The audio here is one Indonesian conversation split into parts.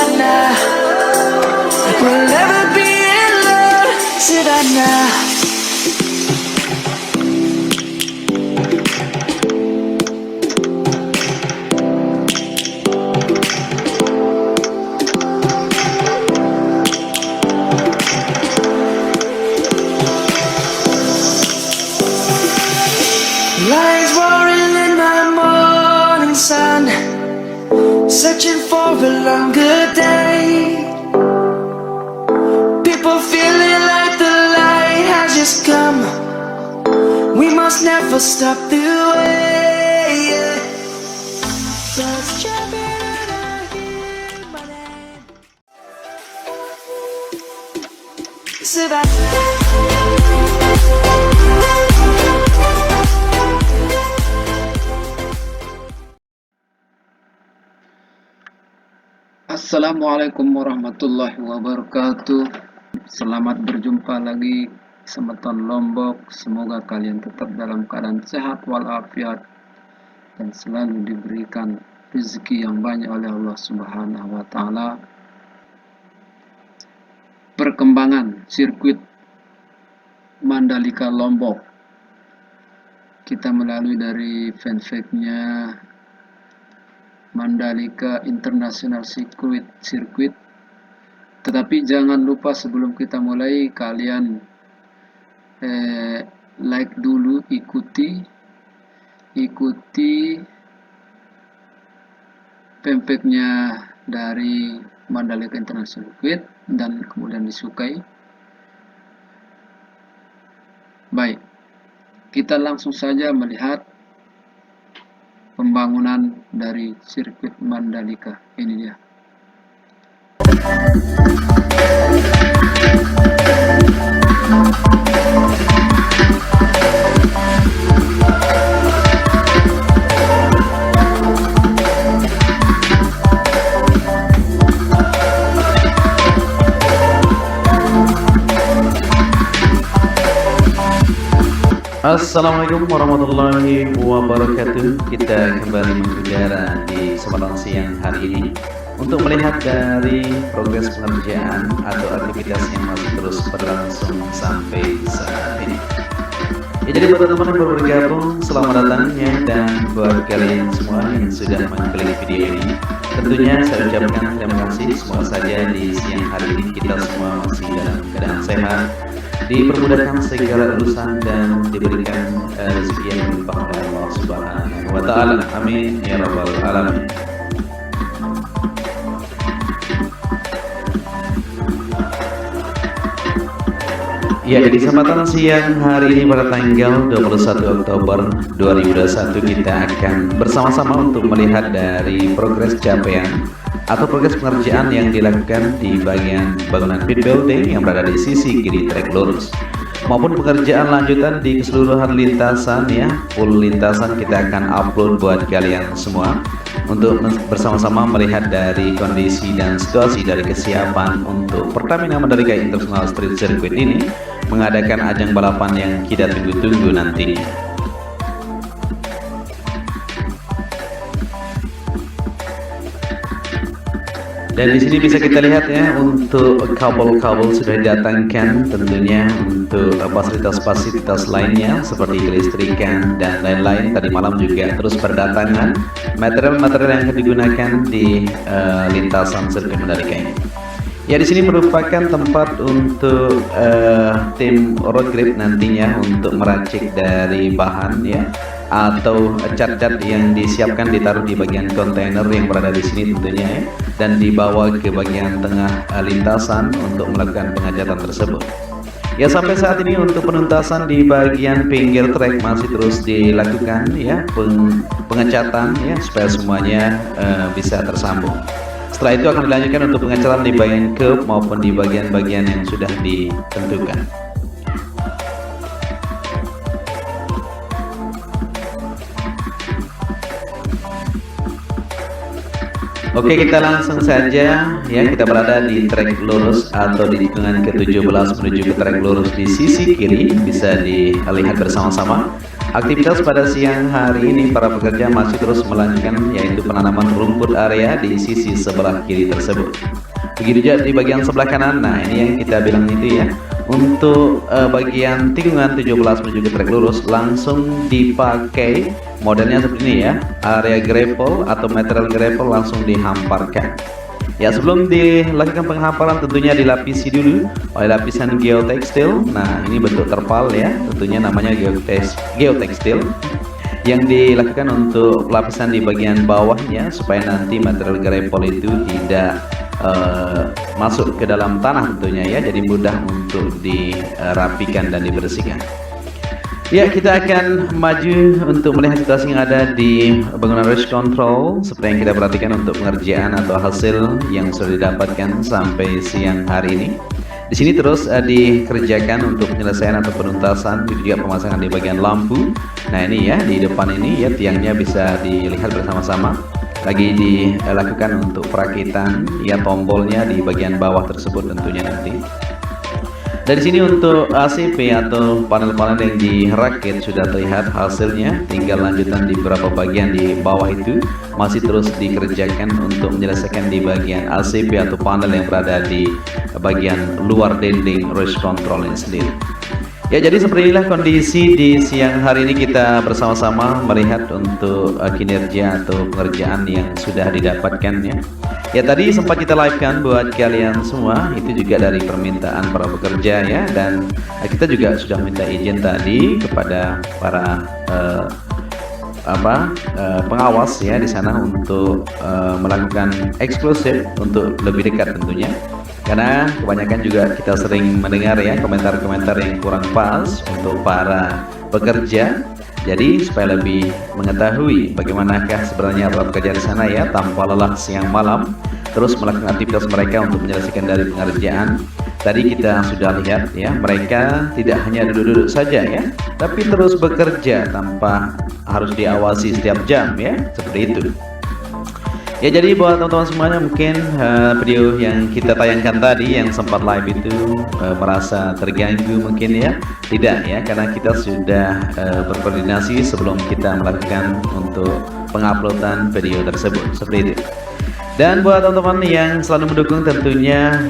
Savannah, like we'll never be alone. Savannah. Lions roaring in the morning sun, searching for a longer day. People feeling like the light has just come. We must never stop the way. Birds chirping and I hear my name. Savannah. Assalamualaikum warahmatullahi wabarakatuh. Selamat berjumpa lagi Semeton Lombok. Semoga kalian tetap dalam keadaan sehat walafiat dan selalu diberikan rezeki yang banyak oleh Allah Subhanahu wa taala. Perkembangan sirkuit Mandalika Lombok. Kita melalui dari fanpage-nya Mandalika International Circuit. Tetapi jangan lupa sebelum kita mulai kalian like dulu, ikuti fanpage-nya dari Mandalika International Circuit dan kemudian disukai. Baik, kita langsung saja melihat pembangunan dari sirkuit Mandalika. Ini dia. Assalamualaikum warahmatullahi wabarakatuh. Kita kembali mengudara di kesempatan siang hari ini untuk melihat dari progres pengerjaan atau aktivitas yang masih terus berlangsung sampai saat ini. Ya, jadi buat teman-teman yang baru bergabung, selamat datangnya, dan buat kalian semua yang sudah mengklik video ini, tentunya saya ucapkan terima kasih. Semoga saja di siang hari ini kita semua masih dalam keadaan sehat, dipermudahkan segala urusan dan diberikan rezeki yang berlimpah oleh Allah Subhanahu wa taala. Amin ya rabbal alamin. Ya, di kesempatan siang hari ini pada tanggal 21 Oktober 2021 kita akan bersama-sama untuk melihat dari progres capaian atau progres pengerjaan yang dilakukan di bagian bangunan pit building yang berada di sisi kiri trek lurus, maupun pekerjaan lanjutan di keseluruhan lintasan. Ya, full lintasan kita akan upload buat kalian semua untuk bersama-sama melihat dari kondisi dan situasi dari kesiapan untuk Pertamina Mandalika International Street Circuit ini mengadakan ajang balapan yang kita tunggu-tunggu nantinya. Dan di sini bisa kita lihat ya, untuk kabel-kabel sudah didatangkan tentunya untuk fasilitas-fasilitas lainnya seperti kelistrikan dan lain-lain. Tadi malam juga terus berdatangan material-material yang akan digunakan di lintasan sirkuit Mandalika ini. Ya, di sini merupakan tempat untuk tim road grip nantinya untuk meracik dari bahan ya, atau cat-cat yang disiapkan ditaruh di bagian kontainer yang berada di sini tentunya ya, dan dibawa ke bagian tengah lintasan untuk melakukan pengecatan tersebut. Ya, sampai saat ini untuk penuntasan di bagian pinggir trek masih terus dilakukan ya, pengecatan ya, supaya semuanya bisa tersambung. Setelah itu akan dilanjutkan untuk pengecatan di bagian curb maupun di bagian-bagian yang sudah ditentukan. Oke, kita langsung saja ya, kita berada di trek lurus atau di tikungan ke-17 menuju ke trek lurus di sisi kiri. Bisa dilihat bersama-sama Aktivitas pada siang hari ini para pekerja masih terus melanjutkan yaitu penanaman rumput area di sisi sebelah kiri tersebut. Begitu juga di bagian sebelah kanan. Nah, ini yang kita bilang itu ya. Untuk bagian tikungan 17 menuju ke trek lurus langsung dipakai modelnya seperti ini ya. Area gravel atau material gravel langsung dihamparkan. Ya, sebelum dilakukan penghamparan tentunya dilapisi dulu oleh lapisan geotekstil. Nah, ini bentuk terpal ya, tentunya namanya geotekstil yang dilakukan untuk lapisan di bagian bawahnya supaya nanti material gravel itu tidak masuk ke dalam tanah tentunya ya, jadi mudah untuk dirapikan dan dibersihkan. Ya, kita akan maju untuk melihat situasi yang ada di bangunan race control seperti yang kita perhatikan untuk pengerjaan atau hasil yang sudah didapatkan sampai siang hari ini. Di sini terus dikerjakan untuk penyelesaian atau penuntasan, juga pemasangan di bagian lampu. Nah, ini ya di depan ini ya tiangnya bisa dilihat bersama-sama. Lagi dilakukan untuk perakitan ya tombolnya di bagian bawah tersebut tentunya nanti. Dari sini untuk ACP atau panel-panel yang dirakit sudah terlihat hasilnya, tinggal lanjutan di beberapa bagian di bawah itu masih terus dikerjakan untuk menyelesaikan di bagian ACP atau panel yang berada di bagian luar dinding race control ini sendiri. Ya, jadi seperti inilah kondisi di siang hari ini kita bersama-sama melihat untuk kinerja atau pengerjaan yang sudah didapatkan ya. Ya, tadi sempat kita live-kan buat kalian semua, itu juga dari permintaan para pekerja ya, dan kita juga sudah minta izin tadi kepada para pengawas ya di sana untuk melakukan eksklusif untuk lebih dekat tentunya. Karena kebanyakan juga kita sering mendengar ya komentar-komentar yang kurang pas untuk para pekerja. Jadi supaya lebih mengetahui bagaimanakah sebenarnya para pekerja di sana ya tanpa lelah siang malam terus melakukan aktivitas mereka untuk menyelesaikan dari pengerjaan. Tadi kita sudah lihat ya, mereka tidak hanya duduk-duduk saja ya, tapi terus bekerja tanpa harus diawasi setiap jam ya, seperti itu. Ya, jadi buat teman-teman semuanya mungkin video yang kita tayangkan tadi yang sempat live itu merasa terganggu mungkin ya. Tidak ya, karena kita sudah berkoordinasi sebelum kita melakukan untuk penguploadan video tersebut, seperti itu. Dan buat teman-teman yang selalu mendukung tentunya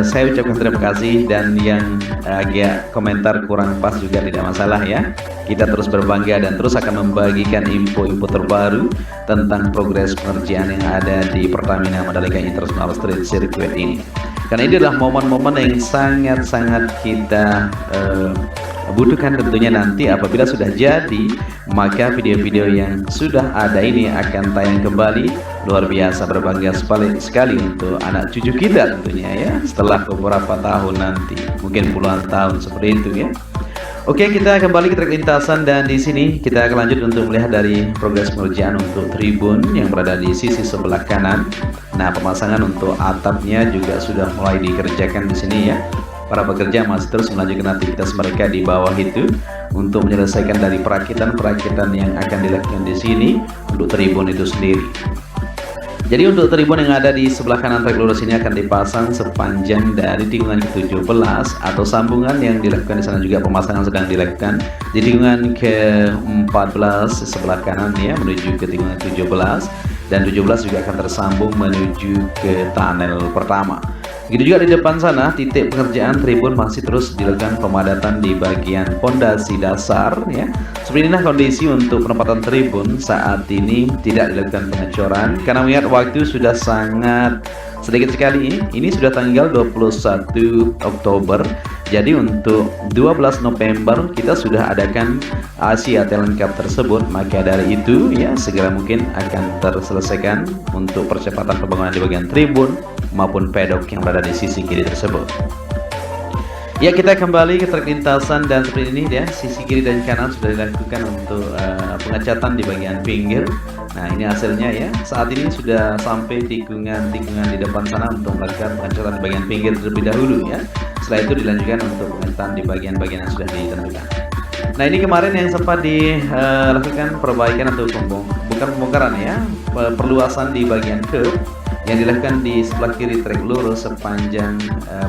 saya ucapkan terima kasih, dan yang agak komentar kurang pas juga tidak masalah ya. Kita terus berbangga dan terus akan membagikan info-info terbaru tentang progres pengerjaan yang ada di Pertamina Mandalika International Street Circuit ini. Karena ini adalah momen-momen yang sangat-sangat kita butuhkan tentunya nanti apabila sudah jadi, maka video-video yang sudah ada ini akan tayang kembali. Luar biasa, berbangga sekali untuk anak cucu kita tentunya ya, setelah beberapa tahun nanti, mungkin puluhan tahun seperti itu ya. Oke, kita kembali ke trek lintasan dan di sini kita akan lanjut untuk melihat dari progres pengerjaan untuk tribun yang berada di sisi sebelah kanan. Nah, pemasangan untuk atapnya juga sudah mulai dikerjakan di sini ya. Para pekerja masih terus melanjutkan aktivitas mereka di bawah itu untuk menyelesaikan dari perakitan-perakitan yang akan dilakukan di sini untuk tribun itu sendiri. Jadi untuk tribun yang ada di sebelah kanan trek lurus ini akan dipasang sepanjang dari tikungan ke-17 atau sambungan yang dilakukan di sana juga pemasangan sedang dilakukan di tikungan ke-14 sebelah kanan ya menuju ke tikungan ke-17, dan 17 juga akan tersambung menuju ke tunnel pertama. Begitu juga di depan sana, titik pengerjaan tribun masih terus dilakukan pemadatan di bagian pondasi dasar ya. Seperti inilah kondisi untuk penempatan tribun saat ini, tidak dilakukan pengecoran karena melihat waktu sudah sangat sedikit sekali. Ini sudah tanggal 21 Oktober. Jadi untuk 12 November kita sudah adakan Asia Talent Cup tersebut, maka dari itu ya segera mungkin akan terselesaikan untuk percepatan pembangunan di bagian tribun maupun pedok yang berada di sisi kiri tersebut. Ya, kita kembali ke trek lintasan dan seperti ini ya, sisi kiri dan kanan sudah dilakukan untuk pengecatan di bagian pinggir. Nah, ini hasilnya ya. Saat ini sudah sampai tikungan-tikungan di depan sana untuk melakukan pengecatan di bagian pinggir terlebih dahulu ya. Setelah itu dilanjutkan untuk pengecatan di bagian-bagian yang sudah ditentukan. Nah, ini kemarin yang sempat dilakukan perbaikan atau bukan pembongkaran ya, perluasan di bagian curb yang dilakukan di sebelah kiri trek lurus sepanjang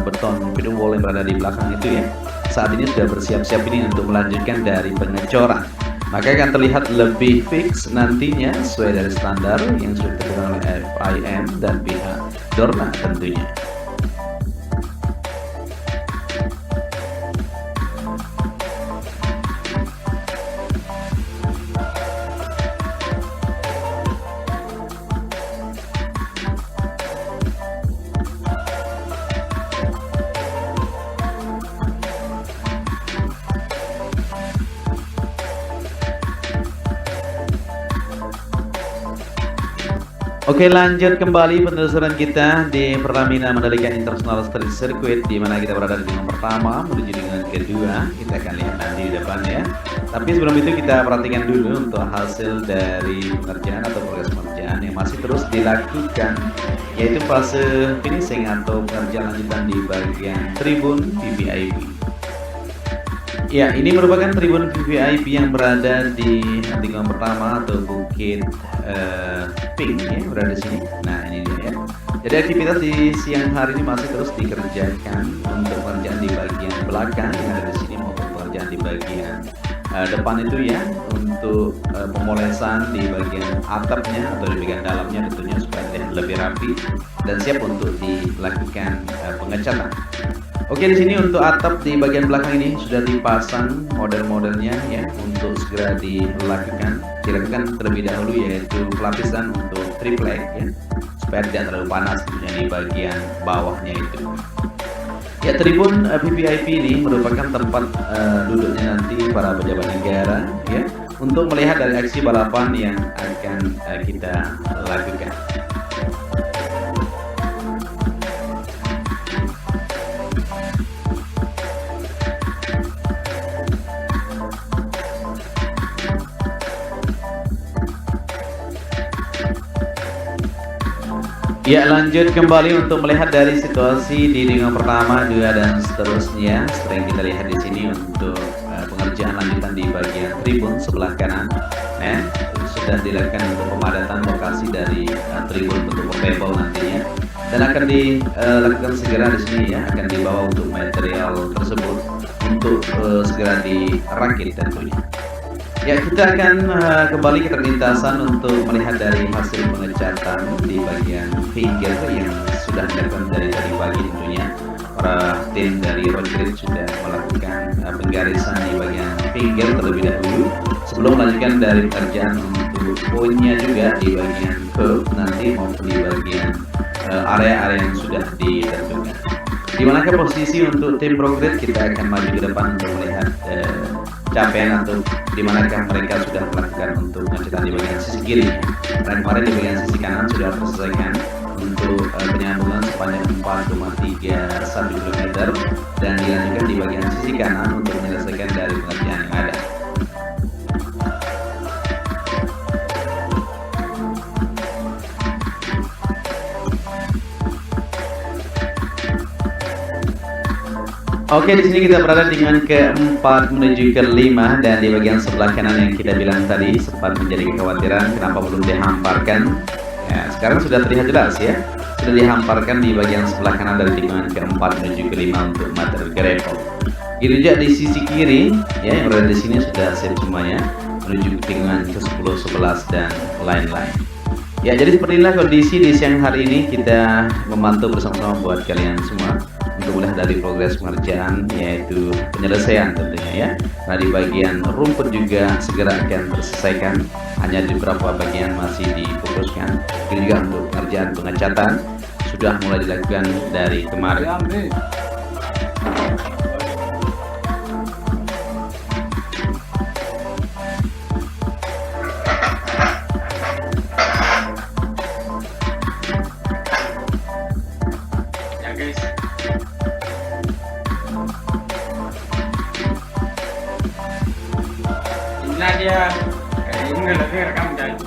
beton pidung wall yang berada di belakang itu ya. Saat ini sudah bersiap-siap ini untuk melanjutkan dari pengecoran. maka akan terlihat lebih fix nantinya sesuai dari standar yang sudah ditentukan oleh FIM dan pihak Dorna tentunya. Oke, lanjut kembali penelusuran kita di Pertamina Mandalika International Street Circuit, di mana kita berada di nomor pertama menuju dengan kedua. Kita akan lihat nanti di depan ya. Tapi sebelum itu kita perhatikan dulu untuk hasil dari pengerjaan atau progres pengerjaan yang masih terus dilakukan, yaitu fase finishing atau pengerjaan lanjutan di bagian tribun VVIP. Ya, ini merupakan tribun VVIP yang berada di lingkungan pertama atau bukit pink ya, berada di sini. Nah, ini dia ya. Jadi aktivitas di siang hari ini masih terus dikerjakan untuk pekerjaan di bagian belakang yang ada di sini maupun pekerjaan di bagian depan itu ya, untuk pemolesan di bagian atapnya atau di bagian dalamnya tentunya supaya lebih rapi dan siap untuk dilakukan pengecatan. Oke, di sini untuk atap di bagian belakang ini sudah dipasang model-modelnya ya, untuk segera dilakukan terlebih dahulu, yaitu pelapisan untuk triplek ya, supaya tidak terlalu panas tentunya di bagian bawahnya itu. Ya, tribun VVIP ini merupakan tempat duduknya nanti para pejabat negara ya, untuk melihat dari aksi balapan yang akan kita lakukan. Ya, lanjut kembali untuk melihat dari situasi di lingkungan pertama, 2 dan seterusnya. Seperti yang kita lihat di sini untuk pengerjaan lanjutan di bagian tribun sebelah kanan. Sudah dilakukan untuk pemadatan lokasi dari tribun bentuk portable nantinya, dan akan dilakukan segera di sini ya, akan dibawa untuk material tersebut untuk segera dirakit tentunya. Ya, kita akan kembali ke perlintasan untuk melihat dari hasil pengecatan di bagian pinggir yang sudah dilakukan dari tadi pagi tentunya. Para tim dari road grid sudah melakukan penggarisan di bagian pinggir terlebih dahulu sebelum melanjutkan dari pekerjaan untuk poinnya juga di bagian curve nanti maupun di bagian area-area yang sudah ditentukan. Di manakah posisi untuk tim road grid, kita akan maju ke depan untuk melihat capaian atau di manakah mereka sudah melakukan untuk pengecetan di bagian sisi kiri. Dan kemarin di bagian sisi kanan sudah terselesaikan untuk penyambungan sepanjang 4,31 km dan dilanjutkan di bagian sisi kanan untuk menyelesaikan dari pengerjaan yang ada. Oke, di sini kita berada dengan keempat menuju kelima, dan di bagian sebelah kanan yang kita bilang tadi sempat menjadi kekhawatiran kenapa belum dihamparkan. Ya, sekarang sudah terlihat jelas ya, sudah dihamparkan di bagian sebelah kanan dari tikungan keempat menuju kelima untuk material gravel. Gitu juga di sisi kiri ya, yang berada di sini sudah siap semuanya menuju tikungan ke-10, 11 dan lain-lain. Ya, jadi seperti inilah kondisi di siang hari ini. Kita memantau bersama-sama buat kalian semua untuk melihat dari progres pengerjaan, yaitu penyelesaian tentunya ya. Nah, di bagian rumput juga segera akan terselesaikan, hanya di beberapa bagian masih difokuskan. Ini juga untuk pengerjaan pengecatan sudah mulai dilakukan dari kemarin. Dia kayak ini lagi rekam guys.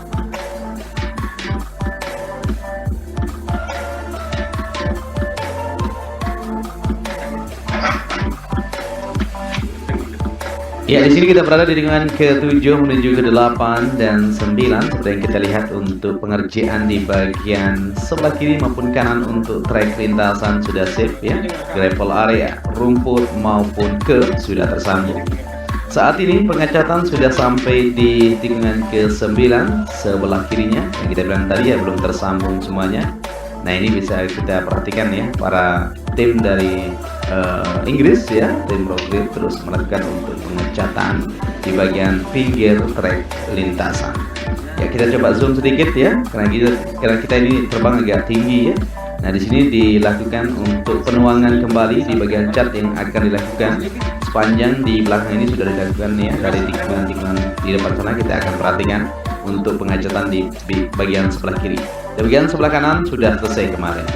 Ya, di sini kita berada di lingkungan ke-7 menuju ke-8 dan 9 seperti yang kita lihat untuk pengerjaan di bagian sebelah kiri maupun kanan untuk trek lintasan sudah safe ya. Gravel area, rumput maupun curb sudah tersambung. Saat ini pengecatan sudah sampai di tikungan ke-9 sebelah kirinya. Yang kita bilang tadi ya belum tersambung semuanya. Nah ini bisa kita perhatikan ya, para tim dari Inggris ya, tim Rockgrid terus melakukan untuk pengecatan di bagian pinggir trek lintasan. Ya kita coba zoom sedikit ya, karena kita ini terbang agak tinggi ya. Nah di sini dilakukan untuk penuangan kembali di bagian cat yang akan dilakukan sepanjang di belakang ini sudah dilakukan ya, dari tikungan-tikungan di depan sana kita akan perhatikan untuk pengecatan di bagian sebelah kiri. Di bagian sebelah kanan sudah selesai kemarin.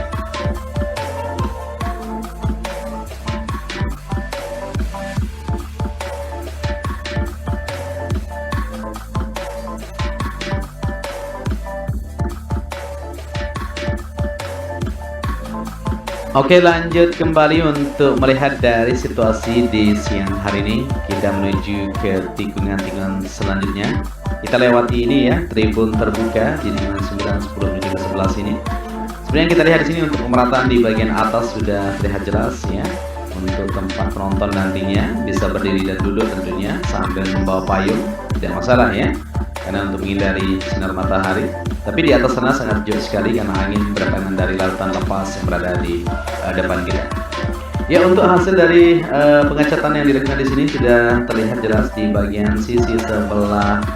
Oke, lanjut kembali untuk melihat dari situasi di siang hari ini. Kita menuju ke tikungan-tikungan selanjutnya. Kita lewati ini ya, tribun terbuka di tikungan 9, 10 menuju ke 11 ini. Sebenarnya kita lihat di sini untuk pemerataan di bagian atas sudah terlihat jelas ya. Untuk tempat penonton nantinya bisa berdiri dan duduk tentunya sambil membawa payung, tidak masalah ya, karena untuk menghindari sinar matahari. Tapi di atas sana sangat jauh sekali karena angin berdatangan dari lautan lepas yang berada di depan kita. Ya, untuk hasil dari pengecatan yang dilakukan di sini sudah terlihat jelas di bagian sisi sebelah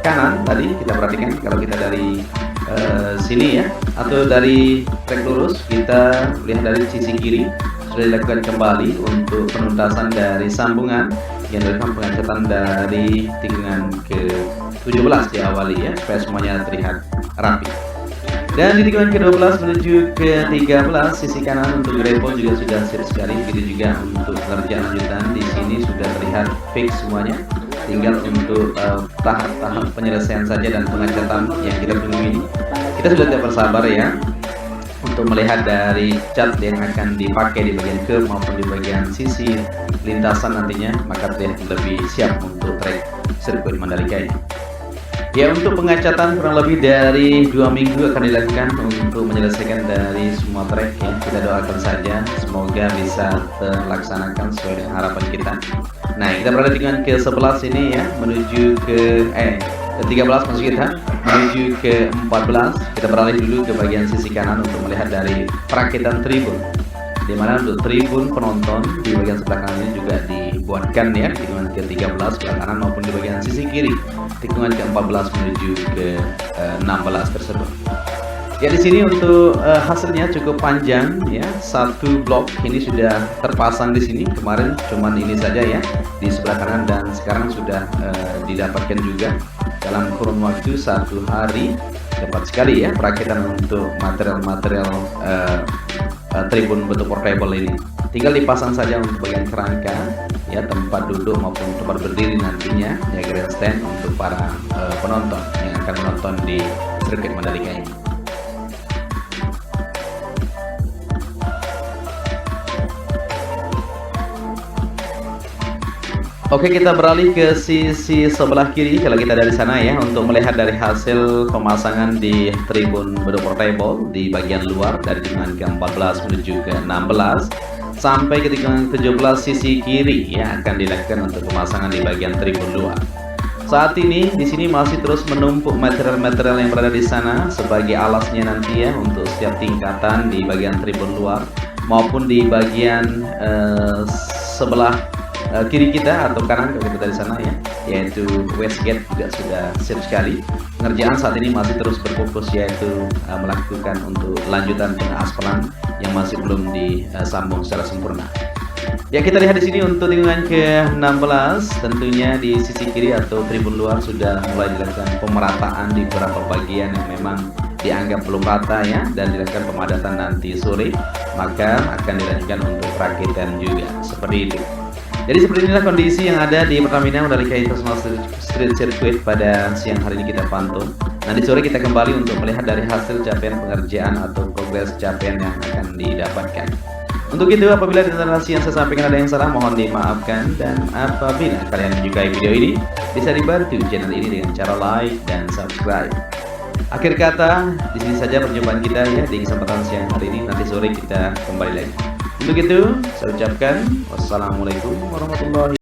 kanan. Tadi kita perhatikan kalau kita dari sini ya, atau dari trek lurus, kita lihat dari sisi kiri sudah dilakukan kembali untuk penuntasan dari sambungan yang dilakukan pengecatan dari tikungan ke-17 diawali ya, supaya semuanya terlihat rapi. Dan di tikungan ke-12 menuju ke-13 sisi kanan untuk grepon juga sudah siap sekali. Begitu juga untuk pengerjaan lanjutan di sini sudah terlihat fix semuanya. Tinggal untuk tahap-tahap penyelesaian saja dan pengecatan yang kita tunggu ini. Kita sudah tidak bersabar ya untuk melihat dari cat yang akan dipakai di bagian curb maupun di bagian sisi lintasan nantinya, maka terlihat lebih siap untuk trek sirkuit Mandalika ini. Ya, untuk pengecatan kurang lebih dari 2 minggu akan dilakukan untuk menyelesaikan dari semua trek ya. Kita doakan saja semoga bisa terlaksanakan sesuai dengan harapan kita. Nah, kita berada di tikungan ke-11 ini ya, menuju ke-13 maksud kita, menuju ke-14. Kita beralih dulu ke bagian sisi kanan untuk melihat dari perakitan tribun, di mana untuk tribun penonton di bagian sebelah kanan ini juga dibuatkan ya, tikungan ke-13 sebelah kanan maupun di bagian sisi kiri tikungan ke-14 menuju ke-16 tersebut. Ya, di sini untuk hasilnya cukup panjang ya, satu blok ini sudah terpasang di sini. Kemarin cuman ini saja ya di sebelah kanan, dan sekarang sudah didapatkan juga dalam kurun waktu 1 hari. Cepat sekali ya perakitan untuk material-material tribun bentuk portable ini. Tinggal dipasang saja untuk bagian kerangka ya, tempat duduk maupun tempat berdiri nantinya ya, grandstand untuk para penonton yang akan menonton di sirkuit Mandalika ini. Oke, kita beralih ke sisi sebelah kiri kalau kita dari sana ya, untuk melihat dari hasil pemasangan di tribun bentuk portable di bagian luar dari tikungan ke-14 menuju ke-16 sampai ke tikungan ke-17 sisi kiri ya, akan dilakukan untuk pemasangan di bagian tribun luar. Saat ini di sini masih terus menumpuk material-material yang berada di sana sebagai alasnya nanti ya, untuk setiap tingkatan di bagian tribun luar maupun di bagian sebelah kiri kita atau kanan kalau kita dari sana ya, yaitu Westgate juga sudah siap sekali. Pengerjaan saat ini masih terus berfokus yaitu melakukan untuk lanjutan pengaspalan yang masih belum disambung secara sempurna. Ya, kita lihat di sini untuk tikungan ke-16 tentunya di sisi kiri atau tribun luar sudah mulai dilakukan pemerataan di beberapa bagian yang memang dianggap belum rata ya, dan dilakukan pemadatan nanti sore, maka akan dilanjutkan untuk perakitan juga seperti itu. Jadi seperti inilah kondisi yang ada di Pertamina Mandalika International Street Circuit pada siang hari ini kita pantau. Nanti sore kita kembali untuk melihat dari hasil capaian pengerjaan atau progres capaian yang akan didapatkan. Untuk itu, apabila informasi yang saya sampaikan ada yang salah, mohon dimaafkan, dan apabila kalian menyukai video ini, bisa dibantu channel ini dengan cara like dan subscribe. Akhir kata, di sini saja perjumpaan kita ya di kesempatan siang hari ini. Nanti sore kita kembali lagi. Untuk itu, saya ucapkan wassalamualaikum warahmatullahi wabarakatuh.